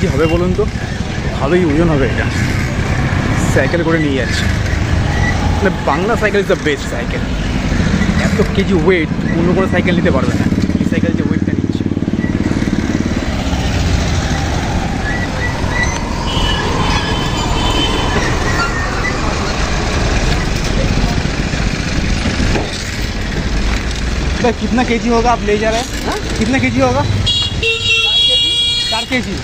KG হবে বলুন তো? ভালোই ওজন হবে এটা। সাইকেল করে নিয়ে যাচ্ছে, মানে Bangla cycle is the best cycle. এত কেজি ওয়েট অন্য কোনো সাইকেল নিতে পারবে না, এই সাইকেল যে ওয়েটটা নিচ্ছে। कितना केजी होगा आप ले जा रहे हैं? हाँ? कितना केजी होगा? 4 केजी।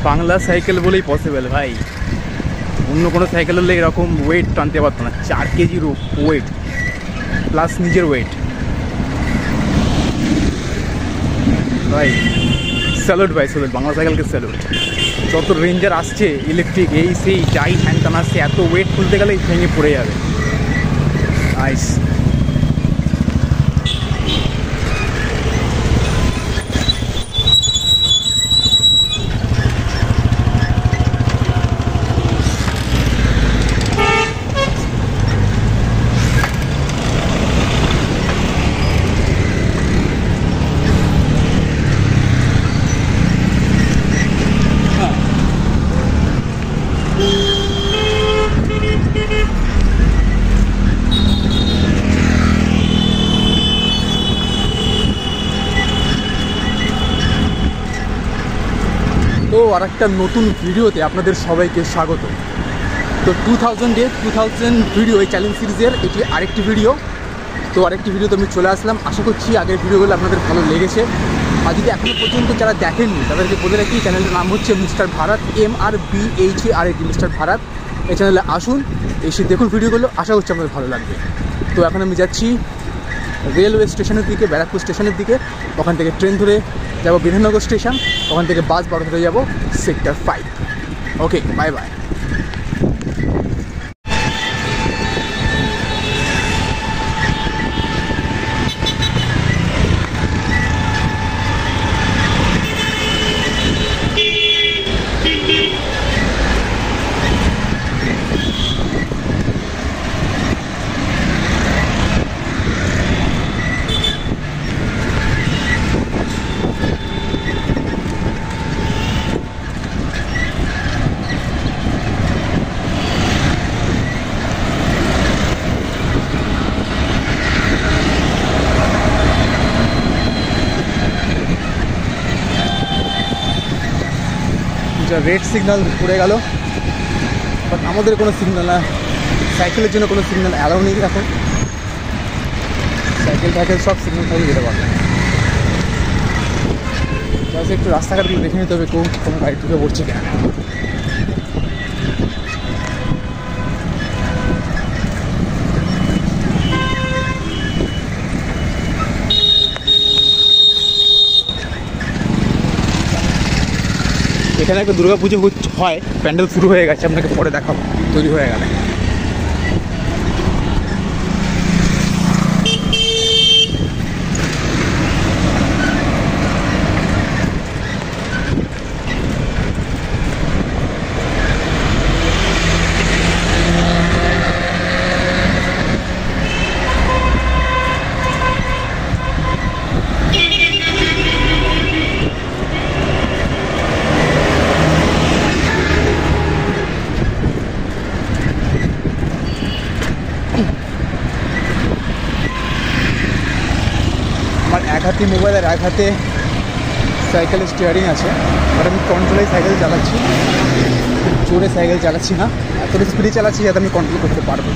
বাংলা সাইকেল বলেই পসিবল ভাই, অন্য কোনো সাইকেল হলে এরকম ওয়েট টানতে পারতো না। 4 কেজির ওয়েট প্লাস নিজের ওয়েট। ভাই স্যালুট ভাই, স্যালুট বাংলা সাইকেলকে স্যালুট। যত রেঞ্জার আসছে ইলেকট্রিক এই সেই যাই হ্যান টান আসছে, এত ওয়েট তুলতে গেলে ভেঙে পড়ে যাবে। নাইস। তো আরেকটা নতুন ভিডিওতে আপনাদের সবাইকে স্বাগত। তো 2000 ভিডিও এই চ্যালেঞ্জ সিরিজের এটি আরেকটি ভিডিও। তো আরেকটি ভিডিওতে আমি চলে আসলাম। আশা করছি আগের ভিডিওগুলো আপনাদের ভালো লেগেছে। আর যদি এখনও পর্যন্ত যারা দেখেননি তাদেরকে বলে রাখি, চ্যানেলটার নাম হচ্ছে mister Bharat, MRBHARAT, mister Bharat. এই চ্যানেলে আসুন, এসে দেখুন ভিডিওগুলো, আশা করছি আপনাদের ভালো লাগবে। তো এখন আমি যাচ্ছি রেলওয়ে স্টেশনের দিকে, ব্যারাকপুর স্টেশনের দিকে। ওখান থেকে ট্রেন ধরে যাবো বিধাননগর স্টেশন, ওখান থেকে বাস ভাড়া ধরে যাবো সেক্টর 5। ওকে, বাই বাই। রেড সিগন্যাল পড়ে গেল, বাট আমাদের কোনো সিগন্যাল না, সাইকেলের জন্য কোনো সিগন্যাল অ্যালাউ নেই এখন। সাইকেল সব সিগন্যাল থাকলে যেতে পারবে। জাস্ট একটু রাস্তাঘাটগুলো দেখে নিতে হবে, কোনো গাড়ি ঢুকে পড়ছে কেন। এখানে একটা দুর্গা পুজো হয়, প্যান্ডেল শুরু হয়ে গেছে, আপনাকে পরে দেখাবো তৈরি হয়ে গেলে। এক হাতে মোবাইল আর এক হাতে সাইকেলের স্টিয়ারিং আছে, আর আমি কন্ট্রোলে সাইকেল চালাচ্ছি, জোরে সাইকেল চালাচ্ছি না, এতটা স্পিডে চালাচ্ছি যাতে আমি কন্ট্রোল করতে পারবো।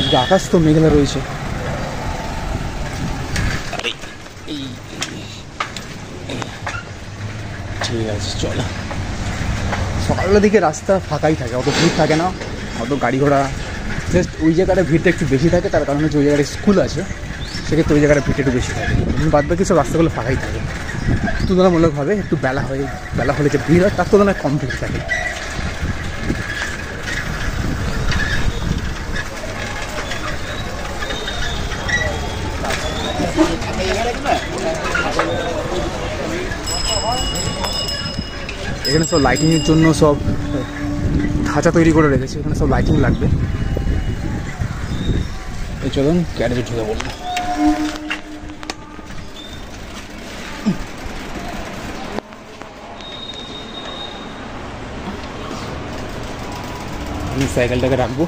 আজকে আকাশ তো মেঘলা রয়েছে। ঠিক আছে চলো। সকালবেলার দিকে রাস্তা ফাঁকাই থাকে, অত ভিড় থাকে না, অত গাড়ি ঘোড়া। জাস্ট ওই জায়গাটা ভিড়টা একটু বেশি থাকে, তার কারণ হচ্ছে ওই জায়গায় স্কুল আছে, সেক্ষেত্রে ওই জায়গাটা ভিড়টা একটু বেশি থাকে। বাদ বাকি সব রাস্তাগুলো ফাঁকাই থাকে। তুলনামূলকভাবে একটু বেলা হলে যে ভিড় হয় তার তুলনায় কম ভিড় থাকে। এখানে সব লাইটিংয়ের জন্য সব খাঁচা তৈরি করে রেখেছে, এখানে সব লাইটিং লাগবে। এই চলুন গ্যারেজে ঢুকে বলবো। আমি সাইকেলটাকে রাখবো।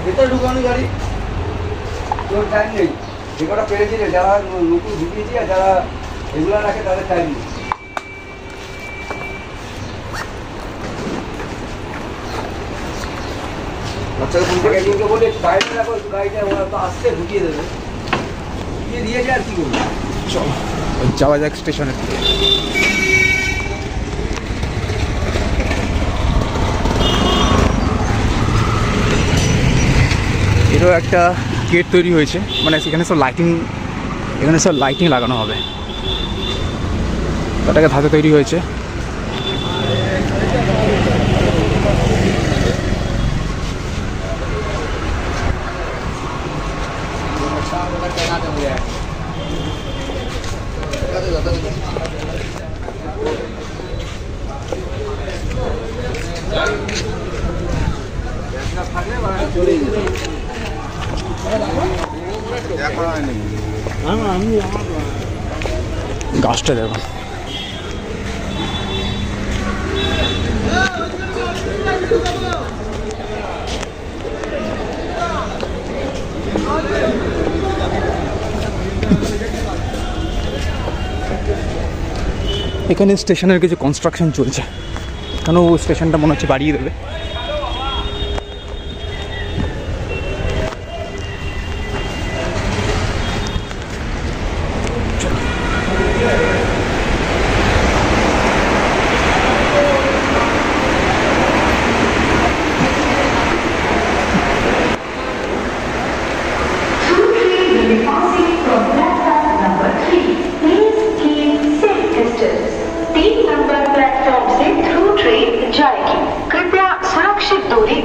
ভেতরে ঢুকানো গাড়ি তোর টাইম নেই, যে কটা পেরেছি যারা নতুন ঢুকিয়েছি আর যারা এগুলো রাখে তাদের টাইম নেই। বাচ্চাকে ফোন করে একজনকে বলে গাড়িটা রাখো, গাড়িটা ওরা তো আসতে ঢুকিয়ে দেবে, ঢুকিয়ে দিয়েছে আর কি করবো। চলো যাওয়া যাক স্টেশনের দিকে। এরও একটা গেট তৈরি হয়েছে, মানে এখানে সব লাইটিং লাগানো হবে, তাটাকে ধাতে তৈরি হয়েছে। গাছটা দেখো, এখানে স্টেশনের কিছু কনস্ট্রাকশন চলছে, কেন স্টেশনটা মনে হচ্ছে বাড়িয়ে দেবে।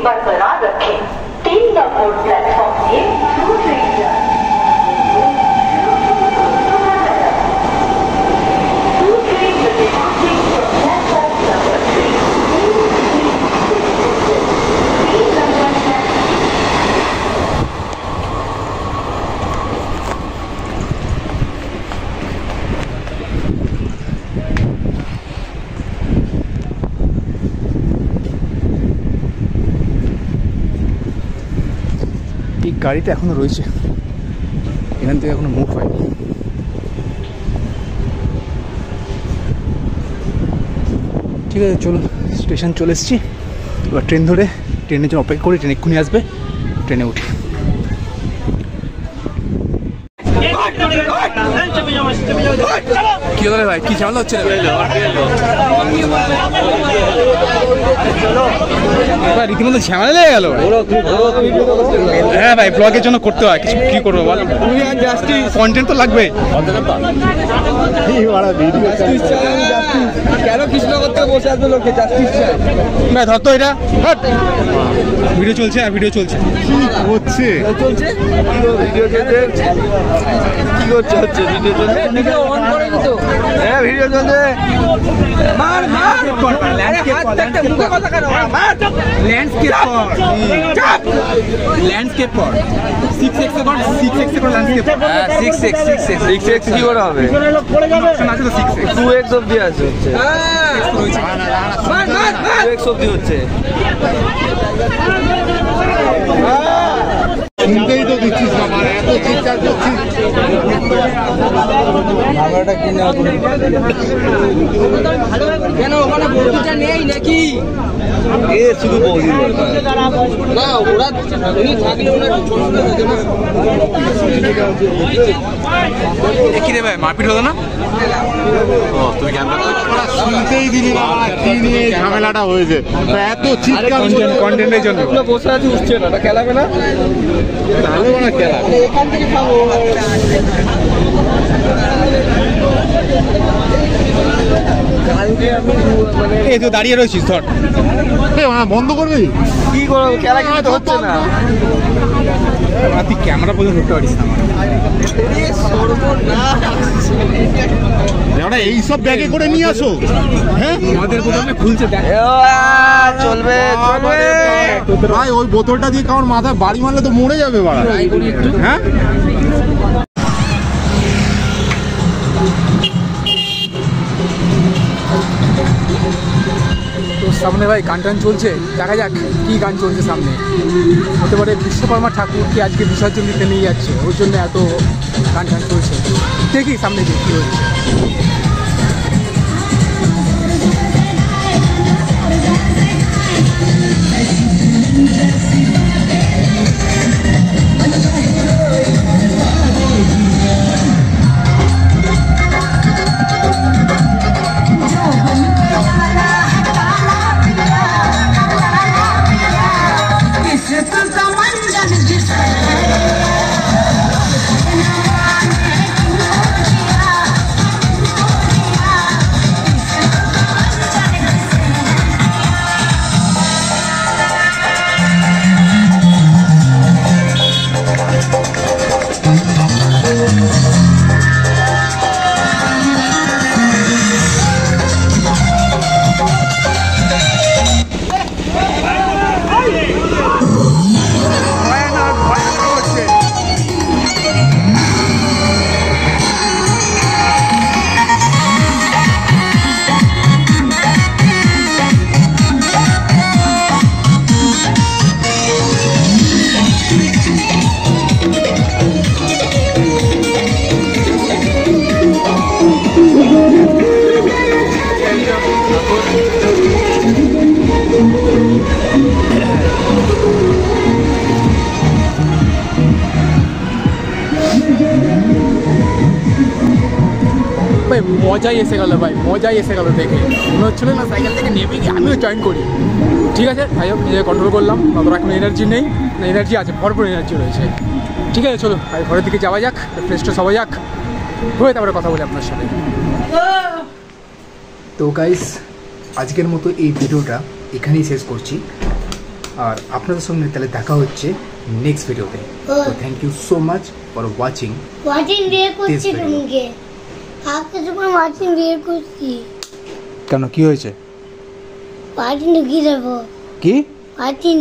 बरकरार रखें। 3 नंबर प्लेटफॉर्म से थ्रू ट्रेन গাড়িটা এখনো রয়েছে, এখান থেকে এখনো মুভ হয়নি। ঠিক আছে চলুন, স্টেশন চলে এসেছি, এবার ট্রেন ধরে ট্রেনের জন্য অপেক্ষা করি, ট্রেন এক্ষুনি আসবে, ট্রেনে উঠি। কি হলো ভাই, কি ঝামেলা হচ্ছে? রীতিমতো ঝামেলা লেগে গেল। হ্যাঁ ভাই, ব্লগের জন্য করতে হয় কিছু, কি করবো বল, কন্টেন্ট তো লাগবে। কেন কৃষ্ণনগর থেকে বসে আসবে লোকে জাস্টিস চায়? ভাই ধর তো এটা, ভিডিও চলছে আর ভিডিও চলছে হচ্ছে চলছে ভিডিও চলছে কি করছে হচ্ছে ভিডিও চলছে অন করে তো ভিডিও চলছে। ল্যান্ডস্কেপ কর 6x কর 6x কর ল্যান্ডস্কেপ। হ্যাঁ 6x কি করে হবে? অপশন আছে তো 6x 2x অবধি আছে হচ্ছে। 2x অবধি হচ্ছে। শুনতেই তো দিচ্ছিস আমার এত চিৎকার করছিস। ক্যামেরাটা কিনে কেন ওখানে বৌদিটা নেই নাকি? এ শুধু বৌদি না ওরা উনি থাকলে ওনার চলবে না। কি রে ভাই মারপিট হলো না? তুমি ক্যামেরা শুনতেই দিলি না কি নিয়ে ঝামেলাটা হয়েছে। এত চিৎকার কন্টেন্টের জন্য বসে আছে উঠছে না, ওটা খেলাবে না তাহলে ওরা খেলা। এখান থেকে খাবো। এই তো দাঁড়িয়ে রয়েছিস ধর বন্ধ করবি কি করবো? খেলা কিন্তু তো হচ্ছে না। তুই ক্যামেরা পর্যন্ত ধরতে পারিস না আমার এইসব ব্যাগে করে নিয়ে আসো। হ্যাঁ আমাদের বোতলে খুলছে দেখ চলবে চলবে। ভাই ওই বোতলটা দিয়ে কারণ মাথায় বাড়ি মারলে তো মরে যাবে বাড়া। হ্যাঁ তো সামনে ভাই গান টান চলছে, দেখা যাক কি গান চলছে সামনে। হতে পারে বিশ্বকর্মা ঠাকুরকে আজকে বিসর্জন দিতে নিয়ে যাচ্ছে, ওর জন্য এত গান টান চলছে। দেখি সামনে গিয়ে কী হচ্ছে। ভাই মজাই এসে গেল, ভাই মজাই এসে গেল। দেখে মনে হচ্ছিল না সাইকেল থেকে নেমে গিয়ে আমিও জয়েন করি। ঠিক আছে ভাই হোক, নিজে কন্ট্রোল করলাম। নতুন এখন এনার্জি নেই, না এনার্জি আছে, ভরপুর এনার্জি রয়েছে। ঠিক আছে চলো ভাই ঘরের দিকে যাওয়া যাক, ফ্রেশটা সবাই যাক, হয়ে তারপরে কথা বলি আপনার সাথে। তো গাইস আজকের মতো এই ভিডিওটা এখানেই শেষ করছি, আর আপনাদের সঙ্গে তাহলে দেখা হচ্ছে নেক্সট ভিডিওতে। তো thank you so much for watching. বিয়ে করছি তোমাকে, আজকে তোমার মার্টিন বিয়ে করছি। কেন কি হয়েছে? মার্টিন ঢুকিয়ে দেবো। কি মার্টিন